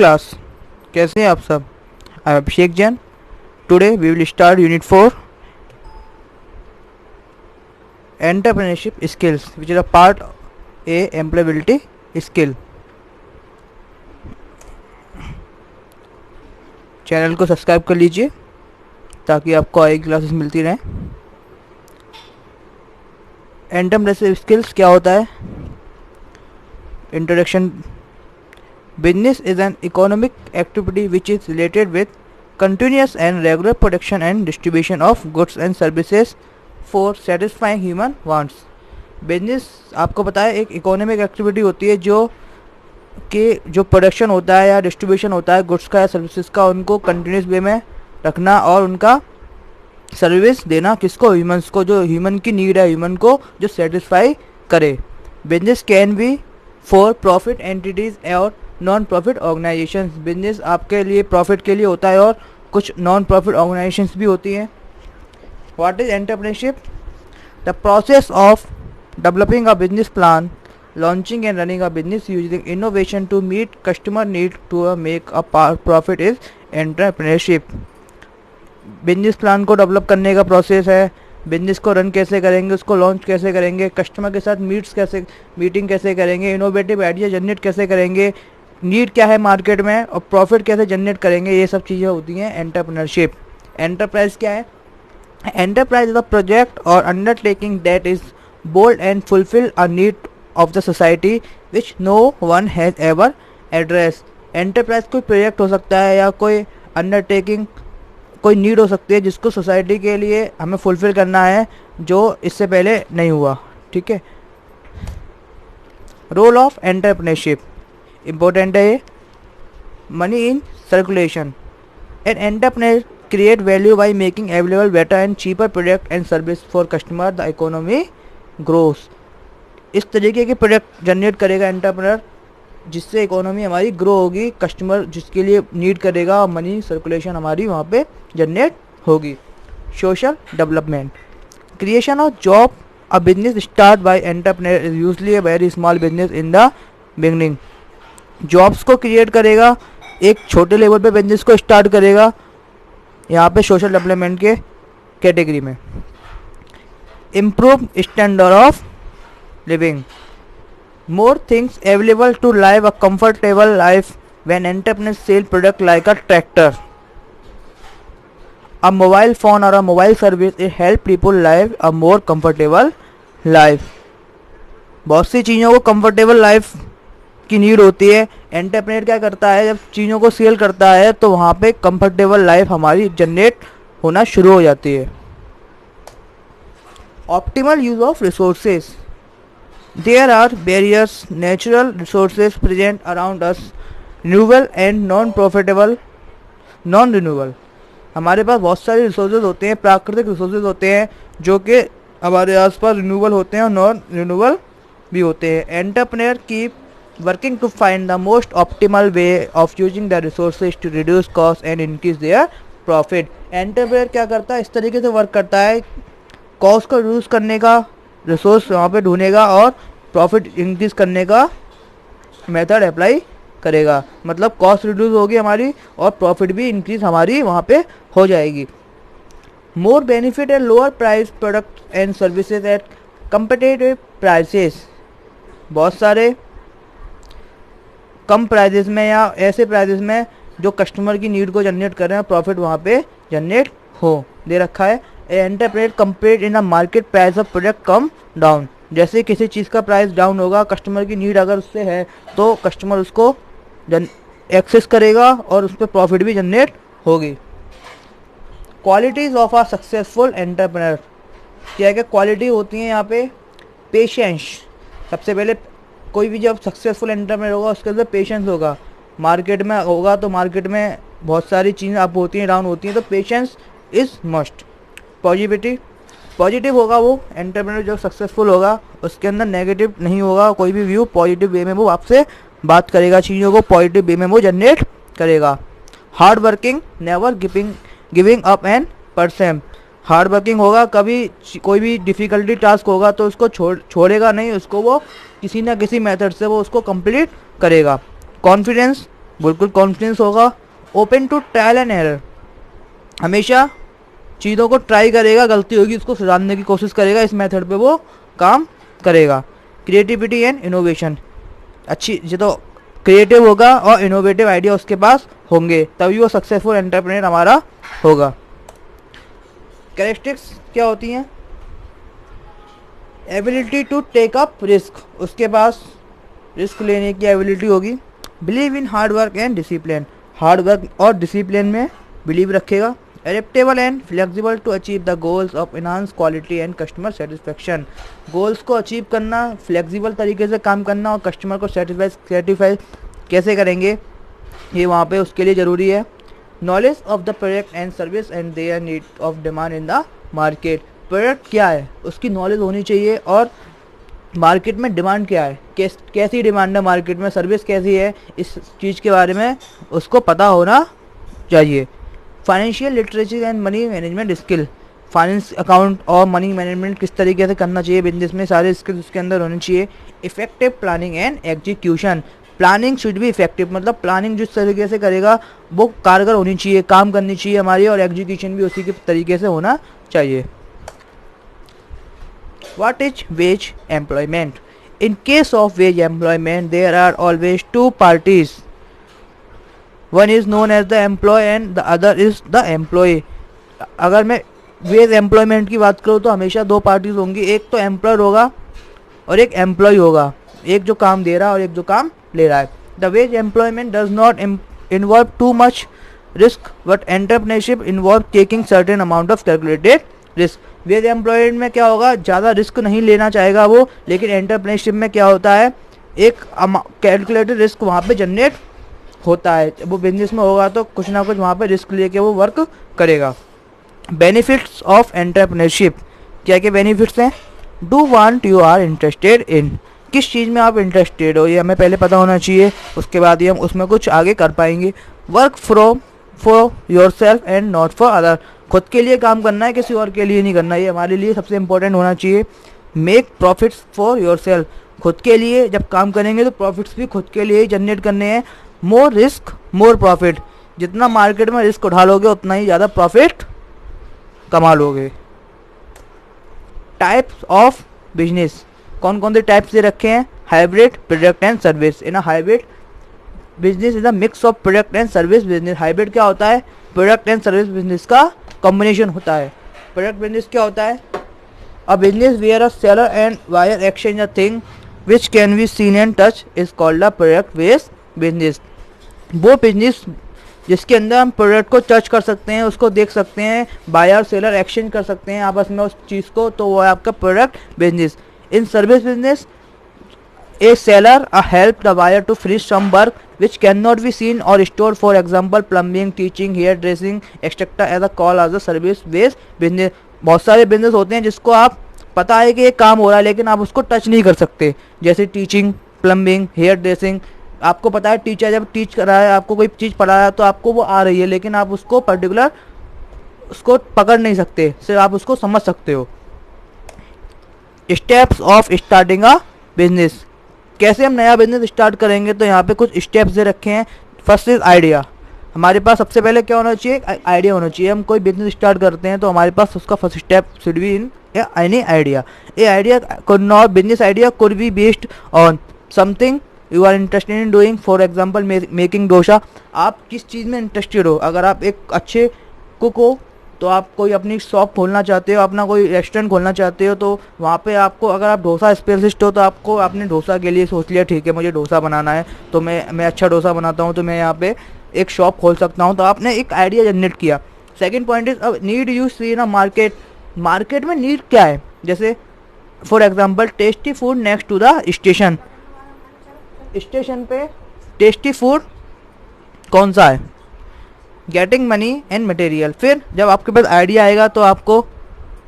Class, कैसे हैं आप सब? I am Abhishek Jain. Today we will start unit 4 entrepreneurship skills which is a part a employability skill. Channel को subscribe कर लीजिए ताकि आपको आगे क्लासेस मिलती रहें. एंटरप्रेन्योरशिप स्किल्स क्या होता है? Introduction. Business is an economic activity which is related with continuous and regular production and distribution of goods and services for satisfying human wants. Business आपको पता है एक इकोनॉमिक एक्टिविटी होती है जो प्रोडक्शन होता है या डिस्ट्रीब्यूशन होता है गुड्स का या सर्विसेज का, उनको कंटिन्यूस वे में रखना और उनका सर्विस देना किसको? ह्यूमंस को, जो ह्यूमन की नीड है, ह्यूमन को जो सेटिस्फाई करे. Business can be for profit entities और नॉन प्रॉफिट ऑर्गेनाइजेशंस. बिजनेस आपके लिए प्रॉफिट के लिए होता है और कुछ नॉन प्रॉफिट ऑर्गेनाइजेशंस भी होती हैं. What is entrepreneurship? The process of developing a business plan, launching and running a business using innovation to meet customer need to make a profit is entrepreneurship. Business plan को develop करने का process है. Business को run कैसे करेंगे, उसको launch कैसे करेंगे, कस्टमर के साथ मीटिंग कैसे करेंगे, इनोवेटिव आइडिया जनरेट कैसे करेंगे, नीड क्या है मार्केट में और प्रॉफिट कैसे जनरेट करेंगे, ये सब चीज़ें होती हैं एंटरप्रेन्योरशिप. एंटरप्राइज क्या है? Enterprise is a project or undertaking that is bold and fulfil a need of the society which no one has ever address. Enterprise कोई प्रोजेक्ट हो सकता है या कोई अंडरटेकिंग, कोई नीड हो सकती है जिसको सोसाइटी के लिए हमें फुलफिल करना है जो इससे पहले नहीं हुआ. ठीक है. रोल ऑफ एंटरप्रेन्योरशिप इम्पोर्टेंट है ये. Money in circulation. An entrepreneur create value by making available better and cheaper product and service for customer. The economy grows. इस तरीके के प्रोडक्ट जनरेट करेगा एंटरप्रेन्योर जिससे इकोनॉमी हमारी ग्रो होगी, कस्टमर जिसके लिए नीड करेगा और मनी सर्कुलेशन हमारी वहाँ पे जनरेट होगी. Social development. Creation of job. A business start by entrepreneur is usually a very small business in the beginning. Jobs को क्रिएट करेगा, एक छोटे लेवल पे बिजनेस को स्टार्ट करेगा यहाँ पे सोशल डेवलपमेंट के कैटेगरी में. Improve standard of living. More things available to live a comfortable life when entrepreneurs sell product like a tractor, a mobile phone or a mobile service. It help people live a more comfortable life. बहुत सी चीज़ों को comfortable life की need होती है. Entrepreneur क्या करता है, जब चीज़ों को सेल करता है तो वहाँ पे कंफर्टेबल लाइफ हमारी जनरेट होना शुरू हो जाती है. Optimal use of resources. There are various natural resources present around us, renewable and non-renewable. हमारे पास बहुत सारे रिसोर्सेज होते हैं, प्राकृतिक रिसोर्सेज होते हैं जो कि हमारे आसपास रिन्यूएबल होते हैं और नॉन रिन्यूएबल भी होते हैं. Entrepreneur keep working to find the most optimal way of using the resources to reduce cost and increase their profit. Entrepreneur क्या करता है, इस तरीके से वर्क करता है, कॉस्ट को रिड्यूस करने का रिसोर्स वहाँ पे ढूंढेगा और प्रॉफिट इंक्रीज करने का मेथड अप्लाई करेगा. मतलब कॉस्ट रिड्यूस होगी हमारी और प्रॉफिट भी इंक्रीज हमारी वहाँ पे हो जाएगी. मोर benefit and lower price product and services at competitive prices. बहुत सारे कम प्राइजेस में या ऐसे प्राइजेस में जो कस्टमर की नीड को जनरेट कर रहे हैं, प्रॉफिट वहाँ पे जनरेट हो दे रखा है. Entrepreneur compare in a market price of product come down. जैसे किसी चीज़ का प्राइस डाउन होगा, कस्टमर की नीड अगर उससे है तो कस्टमर उसको एक्सेस करेगा और उस पर प्रॉफिट भी जनरेट होगी. Qualities of a successful entrepreneur. क्या क्या क्वालिटी होती हैं यहाँ पे? पेशेंस. सबसे पहले कोई भी जब सक्सेसफुल एंटरप्रेन्योर होगा उसके अंदर पेशेंस होगा. मार्केट में होगा तो मार्केट में बहुत सारी चीज़ें अप होती हैं, डाउन होती हैं, तो पेशेंस इज़ मस्ट. पॉजिटिव होगा वो एंटरप्रेन्योर जो सक्सेसफुल होगा, उसके अंदर नेगेटिव नहीं होगा कोई भी व्यू. पॉजिटिव वे में वो आपसे बात करेगा, चीज़ों को पॉजिटिव वे में वो जनरेट करेगा. Hard working, never giving up and percent. Hard working होगा, कभी कोई भी डिफ़िकल्टी टास्क होगा तो उसको छोड़ेगा नहीं, उसको वो किसी ना किसी मेथड से वो उसको कंप्लीट करेगा. कॉन्फिडेंस, बिल्कुल कॉन्फिडेंस होगा। Open to trial and error, हमेशा चीज़ों को ट्राई करेगा, गलती होगी उसको सुधारने की कोशिश करेगा, इस मेथड पे वो काम करेगा। क्रिएटिविटी एंड इनोवेशन, अच्छी जो तो क्रिएटिव होगा और इनोवेटिव आइडिया उसके पास होंगे, तभी वो सक्सेसफुल एंटरप्रेन्योर हमारा होगा। कैरेक्टरिस्टिक्स क्या होती हैं? Ability to take up risk, उसके पास रिस्क लेने की एबिलिटी होगी। Believe in hard work and discipline, hard work और डिसिप्लिन में बिलीव रखेगा। Adaptable and flexible to achieve the goals of enhance quality and customer satisfaction, goals को achieve करना, फ्लेक्सिबल तरीके से काम करना और कस्टमर को सेटिस्फाई कैसे करेंगे ये वहाँ पे उसके लिए ज़रूरी है। Knowledge of the product and service and their need of demand in the market, product क्या है उसकी नॉलेज होनी चाहिए और मार्केट में डिमांड क्या है, कैसी डिमांड है मार्केट में, सर्विस कैसी है, इस चीज़ के बारे में उसको पता होना चाहिए। Financial literacy and money management skill, finance account और मनी मैनेजमेंट किस तरीके से करना चाहिए बिजनेस में, सारे स्किल्स उसके अंदर होने चाहिए। Effective planning and execution, planning should be effective, मतलब प्लानिंग जिस तरीके से करेगा वो कारगर होनी चाहिए, काम करनी चाहिए हमारी, और एग्जीक्यूशन भी उसी के तरीके से होना चाहिए। What is wage employment? In case of wage employment, there are always two parties. One is known as the employee and the other is the employee. अगर मैं वेज एम्प्लॉयमेंट की बात करूँ तो हमेशा दो पार्टीज होंगी, एक तो एम्प्लॉयर होगा और एक एम्प्लॉय होगा, एक जो काम दे रहा है और एक जो काम ले रहा है। The ways employment does not involve too much risk but entrepreneurship involve taking certain amount of calculated risk. Veg employment में क्या होगा, ज़्यादा रिस्क नहीं लेना चाहेगा वो, लेकिन एंटरप्रेन्योरशिप में क्या होता है, एक कैलकुलेटेड रिस्क वहाँ पे जनरेट होता है। वो बिजनेस में होगा तो कुछ ना कुछ वहाँ पे रिस्क लेके वो वर्क करेगा। बेनिफिट्स ऑफ एंटरप्रेन्योरशिप, क्या क्या बेनिफिट्स हैं? Do want you are interested in, किस चीज़ में आप इंटरेस्टेड हो ये हमें पहले पता होना चाहिए, उसके बाद ही हम उसमें कुछ आगे कर पाएंगे। Work from for your self and not for other, खुद के लिए काम करना है, किसी और के लिए नहीं करना, ये हमारे लिए सबसे इंपॉर्टेंट होना चाहिए। Make profits for your self, खुद के लिए जब काम करेंगे तो प्रॉफिट्स भी खुद के लिए ही जनरेट करने हैं। मोर रिस्क मोर प्रॉफिट, जितना मार्केट में रिस्क उठा लोगे उतना ही ज़्यादा प्रॉफिट कमा लोगे। टाइप्स ऑफ बिजनेस, कौन कौन से टाइप्स दे रखे हैं? Hybrid, product and service. In a hybrid business is a mix of product and service business. Hybrid क्या होता है? प्रोडक्ट एंड सर्विस बिजनेस का कॉम्बिनेशन होता है। प्रोडक्ट बिजनेस क्या होता है? A business where a seller and buyer exchange a thing which can be seen and touch is called a product based business. वो बिजनेस जिसके अंदर हम प्रोडक्ट को टच कर सकते हैं, उसको देख सकते हैं, बायर सेलर एक्सचेंज कर सकते हैं आपस में उस चीज़ को, तो वो है आपका product business. In service business a seller help the buyer to finish some work which cannot be seen or stored, for example plumbing, teaching, hairdressing etc. as a call as a service based business। बहुत सारे business होते हैं जिसको आप पता है कि ये काम हो रहा है लेकिन आप उसको टच नहीं कर सकते, जैसे टीचिंग, प्लम्बिंग, हेयर ड्रेसिंग। आपको पता है टीचर जब टीच कर रहा है, आपको कोई चीज़ पढ़ा रहा है तो आपको वो आ रही है, लेकिन आप उसको पर्टिकुलर उसको पकड़ नहीं सकते, सिर्फ आप उसको समझ सकते हो। Steps of starting a business, कैसे हम नया बिजनेस स्टार्ट करेंगे, तो यहाँ पे कुछ स्टेप्स दे रखे हैं। फर्स्ट इज आइडिया, हमारे पास सबसे पहले क्या होना चाहिए? आइडिया होना चाहिए। हम कोई बिजनेस स्टार्ट करते हैं तो हमारे पास उसका first step should be in any idea. A idea could not, business idea could be based on something you are interested in doing, for example making dosa. आप किस चीज़ में इंटरेस्टेड हो? अगर आप एक अच्छे कुक हो तो आप कोई अपनी शॉप खोलना चाहते हो, अपना कोई रेस्टोरेंट खोलना चाहते हो, तो वहाँ पे आपको, अगर आप डोसा स्पेशलिस्ट हो तो आपको आपने डोसा के लिए सोच लिया ठीक है मुझे डोसा बनाना है, तो मैं अच्छा डोसा बनाता हूँ तो मैं यहाँ पे एक शॉप खोल सकता हूँ, तो आपने एक आइडिया जनरेट किया। सेकंड पॉइंट इज अब need you see in a market, market में नीड क्या है? जैसे for example tasty food next to the station, station पे टेस्टी फूड कौन सा है? Getting money and material. फिर जब आपके पास आइडिया आएगा तो आपको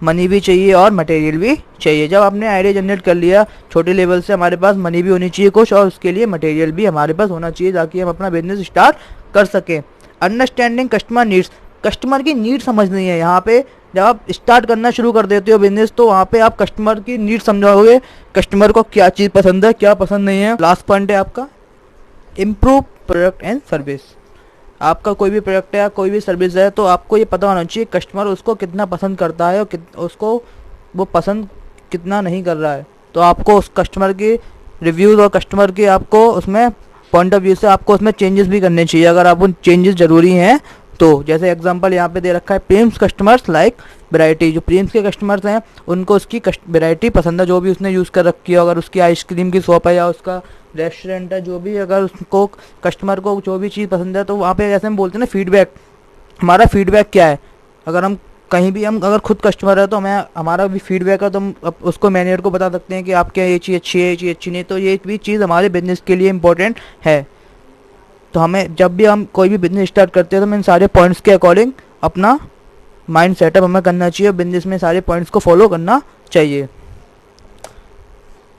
मनी भी चाहिए और मटेरियल भी चाहिए। जब आपने आइडिया जनरेट कर लिया छोटे लेवल से, हमारे पास मनी भी होनी चाहिए कुछ, और उसके लिए मटेरियल भी हमारे पास होना चाहिए ताकि हम अपना बिजनेस स्टार्ट कर सकें। अंडरस्टैंडिंग कस्टमर नीड्स, कस्टमर की नीड समझनी है। यहाँ पे जब आप स्टार्ट करना शुरू कर देते हो बिजनेस तो वहाँ पे आप कस्टमर की नीड समझोगे, कस्टमर को क्या चीज़ पसंद है क्या पसंद नहीं है। लास्ट पॉइंट है आपका इम्प्रूव प्रोडक्ट एंड सर्विस। आपका कोई भी प्रोडक्ट है या कोई भी सर्विस है तो आपको ये पता होना चाहिए कस्टमर उसको कितना पसंद करता है और उसको वो पसंद कितना नहीं कर रहा है। तो आपको उस कस्टमर की रिव्यूज़ और कस्टमर की आपको उसमें पॉइंट ऑफ व्यू से आपको उसमें चेंजेस भी करने चाहिए अगर आप उन चेंजेस ज़रूरी हैं तो। जैसे एग्जांपल यहाँ पे दे रखा है, प्रीम्स कस्टमर्स लाइक वैरायटी। जो प्रीम्स के कस्टमर्स हैं उनको उसकी वैरायटी पसंद है, जो भी उसने यूज़ कर रखी है। अगर उसकी आइसक्रीम की शॉप है या उसका रेस्टोरेंट है, जो भी अगर उसको कस्टमर को जो भी चीज़ पसंद है तो वहाँ पे जैसे हम बोलते हैं ना फीडबैक, हमारा फीडबैक क्या है। अगर हम कहीं भी हम अगर खुद कस्टमर है तो हमें हमारा भी फीडबैक है तो हम उसको मैनेजर को बता सकते हैं कि आपके ये चीज़ अच्छी है, ये चीज़ अच्छी नहीं। तो ये भी चीज़ हमारे बिजनेस के लिए इम्पोर्टेंट है। तो हमें जब भी हम कोई भी बिजनेस स्टार्ट करते हैं तो हमें इन सारे पॉइंट्स के अकॉर्डिंग अपना माइंड सेटअप हमें करना चाहिए, बिजनेस में सारे पॉइंट्स को फॉलो करना चाहिए।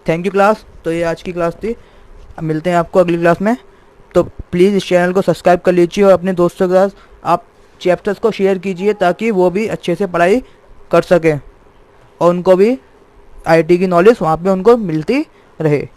Thank you class. तो ये आज की क्लास थी, अब मिलते हैं आपको अगली क्लास में। तो प्लीज़ इस चैनल को सब्सक्राइब कर लीजिए और अपने दोस्तों के साथ आप चैप्टर्स को शेयर कीजिए ताकि वो भी अच्छे से पढ़ाई कर सकें और उनको भी आईटी की नॉलेज वहाँ पे उनको मिलती रहे।